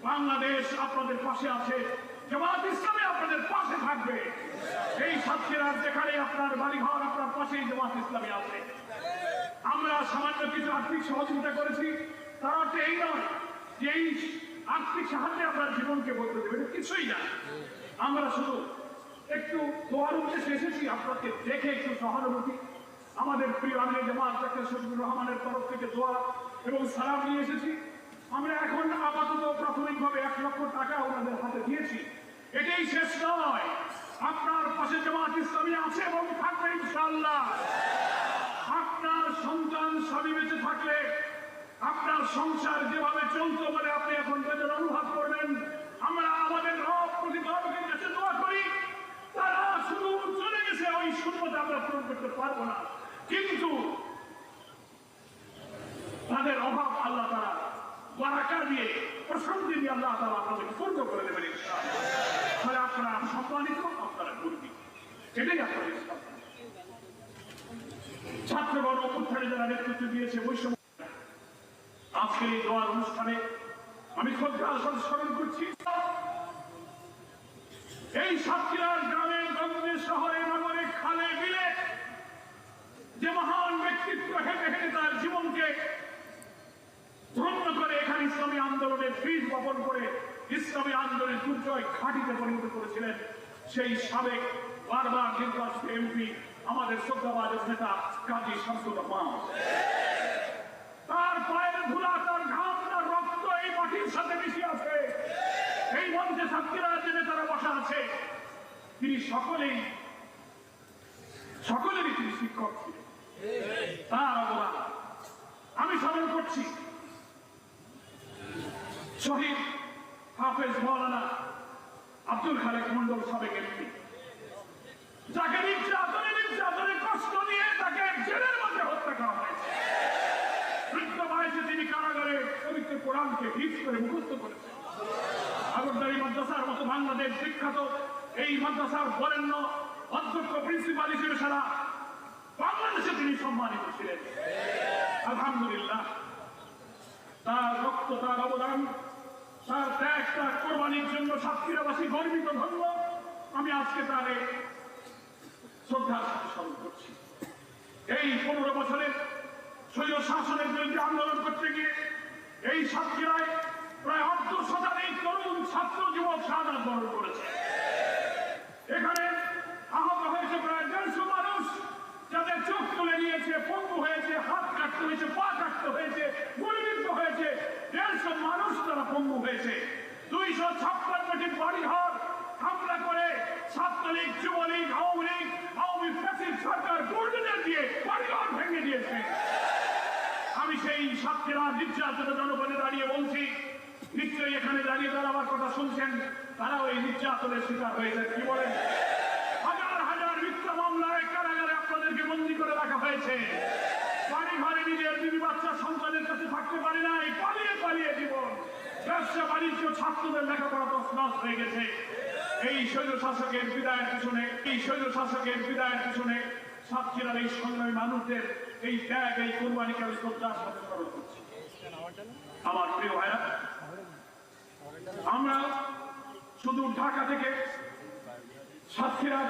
বাংলাদেশ আপনাদের পাশে আছে, জামাত ইসলামী আপনাদের পাশে থাকবে। এই সাতক্ষীরার যেখানে আপনার বাড়িঘর, আপনার পাশেই জামাত ইসলামী আছে। আমরা সামান্য কিছু আর্থিক সহযোগিতা করেছি, তার অর্থ এই নয় যে এই আর্থিক সাহায্যে আপনার জীবনকে বদলে দেবে, এটা কিছুই না। আমরা শুধু একটু দোয়ার উদ্দেশ্যে এসেছি, আপনাকে দেখে একটু সহানুভূতি, আমাদের প্রিয় আমির জামাত ডাক্তার শফিকুর রহমানের তরফ থেকে দোয়া এবং সালাম নিয়ে এসেছি। আমরা এখন আপাতত প্রাথমিকভাবে 1 লক্ষ টাকা ওনাদের হাতে দিয়েছি। এটাই শেষ নয়, আপনার পাশে জামাত ইসলামী আছে এবং থাকবে ইনশাআল্লাহ। আপনার সন্তান স্বামী বেঁচে থাকলে আপনার সংসার যেভাবে চলতো বলে আপনি এখন বেদনা অনুভব করবেন, আমরা আমাদের রব প্রতিপালকের কাছে দোয়া করি, তারা শুধু চলে গেছে, ওই শূন্যতা আমরা পূরণ করতে পারবো না, কিন্তু তাদের অভাব আল্লাহ তারা বারাকা দিয়ে, প্রশান্তি দিয়ে আল্লাহ তারা আপনাদের পূর্ণ করে দেবেন ইনশাআল্লাহ। তাহলে আপনারা সম্মানিত, আপনারা গর্বিত, এটাই আপনাদের ছাত্রগণ অভ্যুত্থানে যারা নেতৃত্ব দিয়েছে বৈষম্য। আজকের এই দোয়ার অনুষ্ঠানে আমি শ্রদ্ধার সাথে স্মরণ করছি এই সাতক্ষীরার গ্রামে গঞ্জে শহরে নগরে খালে বিলে যে মহান ব্যক্তিত্ব হেঁটে হেঁটে তার জীবনকে ধন্য করে এখানে ইসলামী আন্দোলনের বীজ বপন করে ইসলামী আন্দোলনের দুর্জয় ঘাঁটিতে পরিণত করেছিলেন সেই সাবেক বারবার নির্বাচিত এমপি আমাদের শ্রদ্ধাভাজন নেতা কাজী শামসুর রহমান। তার পায়ের ধুলা, তার ঘাম, তার রক্ত এই মাটির সাথে মিশে আছে। এই মঞ্চে সাতক্ষীরা যে নেতারা বসা আছে, তিনি সকলেরই তিনি শিক্ষক ছিলেন। তার অবদান আমি স্মরণ করছি শহীদ হাফেজ মাওলানা আব্দুল খালেক মন্ডল, সাবেক এমপি, যাকে নির্যাতনে কষ্ট দিয়ে তাকে জেলের মধ্যে হত্যা করা হয়েছে। বৃদ্ধ বয়সে তিনি কারাগারে পবিত্র কোরআনকে হিফজ করে মুখস্থ করেছেন। আগরদারি মাদ্রাসার মতো বাংলাদেশ বিখ্যাত এই মাদ্রাসার বরেণ্য অধ্যক্ষ প্রিন্সিপাল হিসেবে সারা বাংলাদেশে তিনি সম্মানিত ছিলেন। আলহামদুলিল্লাহ, তার রক্ত, তার অবদান, তার ত্যাগ, তার কোরবানির জন্য সাতক্ষীরাবাসী গর্বিত, ধন্য। আমি আজকে তার শ্রদ্ধার সাথে স্মরণ করছি। এই 15 বছরের স্বৈর শাসনের বিরুদ্ধে আন্দোলন করতে গিয়ে এই সাতক্ষীরায় প্রায় 1/2 তরুণ ছাত্র যুবক শাহাদাত বরণ করেছে। এখানে আহত হয়েছে প্রায় 150 মানুষ, যাদের চোখ তুলে নিয়েছে, পঙ্গু হয়েছে, হাত কাটতে হয়েছে, পা কাটতে হয়েছে, গুলিবিদ্ধ হয়েছে। 150 মানুষ তারা পঙ্গু হয়েছে। 256টি বাড়িঘর হামলা করে ছাত্রলীগ, যুবলীগ, আওয়ামী ফ্যাসিস্ট সরকার গুর্জেদের দিয়ে বাড়িঘর ভেঙে দিয়েছে। আমি সেই সাতক্ষীরা নির্যাতিত জনগণে দাঁড়িয়ে বলছি, নিশ্চয়ই এখানে দাঁড়িয়ে যারা আমার কথা শুনছেন, তারাও এই নির্যাতনের শিকার হয়েছে। কি বলেন? হাজার হাজার মিথ্যা মামলায় কারাগারে আপনাদেরকে বন্দী করে রাখা হয়েছে। বাড়ি ঘরে নিজের বিবি বাচ্চা সন্তানের কাছে থাকতে পারে নাই, পালিয়ে পালিয়ে জীবন। ব্যবসা বাণিজ্য, ছাত্রদের লেখাপড়া তছনছ হয়ে গেছে। এই স্বৈর শাসকের বিদায়ের পিছনে সাতক্ষীরার এই সংগ্রামী মানুষদের এই ত্যাগ, এই কোরবানিকে আমি শ্রদ্ধার সাথে স্মরণ করছি। আমার প্রিয় ভাইরা, আমরা শুধু ঢাকা থেকে সাতক্ষীরার